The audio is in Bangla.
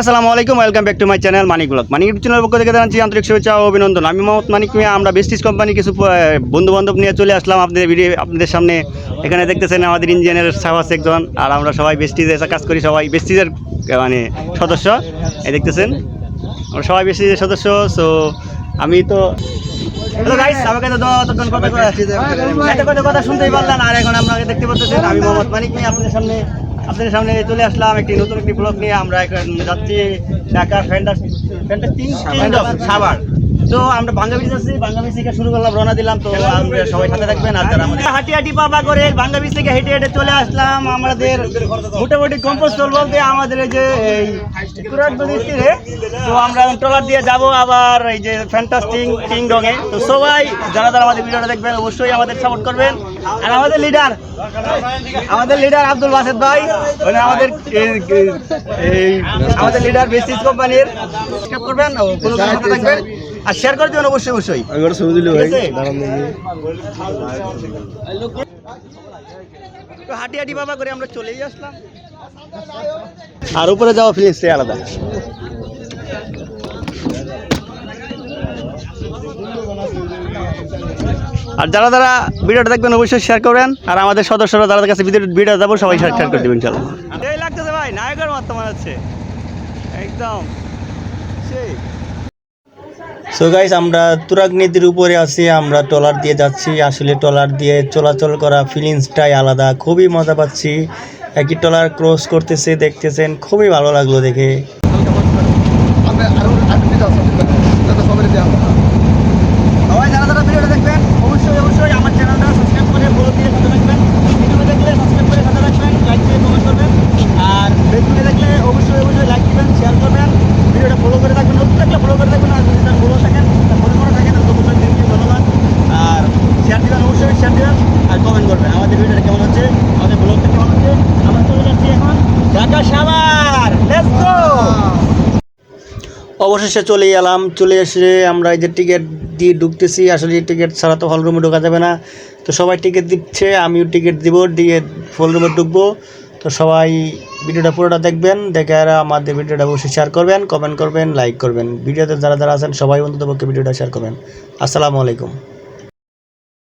আসসালামু আলাইকুম, welcome back to my channel Manik blog. Manik চ্যানেলের পক্ষ থেকে জানাচ্ছি আন্তরিক শুভেচ্ছা ও অভিনন্দন। আমি মোহাম্মদ মানিক মিয়া। আমরা বেস্টিজ কোম্পানি কিছু বন্ধু বান্ধব নিয়ে চলে আসলাম আপনাদের সামনে। এখানে দেখতেছেন আমাদের ইঞ্জিনিয়ার সাহেব আছে একজন, আর আমরা সবাই বেস্টিজে কাজ করি, সবাই বেস্টিজের মানে সদস্য। এই দেখতেছেন আমরা সবাই বেস্টিজের সদস্য। সো আমি তো হ্যালো গাইস, আমাকে তো কথা শুনতেই পারলেন। আর এখন আপনাকে দেখতে পাচ্ছেন আমি মোহাম্মদ মানিক মিয়া আপনাদের সামনে চলে আসলাম নতুন একটি ব্লগ নিয়ে। আমরা এখন যাচ্ছি ঢাকা ফ্যান্টাস্টিক কিংডম সাভার। তো আমরা ভাঙ্গা ব্রিজ আছি, ভাঙ্গা ব্রিজ থেকে শুরু করলাম, রওনা দিলাম। তো আমরা সবাই সাথে থাকবেন। আর যারা আমাদের হাঁটি পাবা করে ভাঙ্গা ব্রিজ থেকে হেঁটে হেঁটে চলে আসলাম আমাদের মোটামুটি কম্পোস্টল বলতে আমাদের এই যে তুরাগ নদীর তীরে। তো আমরা ট্রলার দিয়ে যাব আবার এই যে ফ্যান্টাস্টিক কিংডমে। তো সবাই যারা আমাদের ভিডিওটা দেখবেন অবশ্যই আমাদের সাপোর্ট করবেন। আর আমাদের লিডার আব্দুল বাসেদ ভাই, মানে আমাদের লিডার বেস্টিজ কোম্পানির সাবস্ক্রাইব করবেন, কোনো সাথে থাকবেন আর শেয়ার করে দেবেন অবশ্যই। তো হাঁটি বাবা করে আমরা চলেই আসলাম। আর উপরে যাওয়া ফিলিংসটাই আলাদা। আর যারা ভিডিওটা দেখবেন অবশ্যই শেয়ার করবেন। আর আমাদের সদস্যরা যাদের কাছে ভিডিও যাবো সবাই শেয়ার করে দেবেন। চলো এই লাগতেছে ভাই, নায়কের মতো মনে হচ্ছে একদম সেই। সো গাইস, আমরা তুরাগ নদীর উপরে আছি, আমরা ট্রলার দিয়ে যাচ্ছি। আসলে ট্রলার দিয়ে চলাচল করা ফিলিংসটাই আলাদা, খুবই মজা পাচ্ছি। একই ট্রলার ক্রস করতেছে, দেখতেছেন, খুবই ভালো লাগলো দেখে। সবাই যারা ভিডিওটা দেখবেন অবশ্যই আমার চ্যানেলটা সাবস্ক্রাইব করে ফলো দিয়ে সাথে রাখবেন। ভিডিও দেখলে সাবস্ক্রাইব করে সাথে রাখবেন, লাইক দিয়ে কমেন্ট করবেন। আর ফেসবুকে দেখলে অবশ্যই লাইক দিবেন, শেয়ার করবেন, ভিডিওটা ফলো করে রাখবেন। নতুন থাকলে ফলো করে রাখবেন, আর যদি ফলো থাকেন ফলো করে থাকেন অবশ্যই ধন্যবাদ। আর শেয়ার দিবেন, অবশ্যই শেয়ার দিবেন আর কমেন্ট করবেন আমাদের ভিডিওটা কেমন হচ্ছে, আমাদের ব্লগটা কেমন হচ্ছে। আমরা চলে যাচ্ছি এখন ঢাকা সাভার। Let's go. অবশেষে চলে এসে আমরা এই যে টিকিট দিয়ে ঢুকতেছি। আসলে টিকিট ছাড়া তো হল রুমে ঢোকা যাবে না। তো সবাই টিকিট দিচ্ছে, আমিও টিকিট দিব, দিয়ে হল রুমে ঢুকবো। তো সবাই ভিডিওটা পুরোটা দেখবেন, দেখে আর আমাদের ভিডিওটা অবশ্যই শেয়ার করবেন, কমেন্ট করবেন, লাইক করবেন। ভিডিওতে যারা আছেন সবাই অন্ততপক্ষে ভিডিওটা শেয়ার করবেন। আসসালামু আলাইকুম।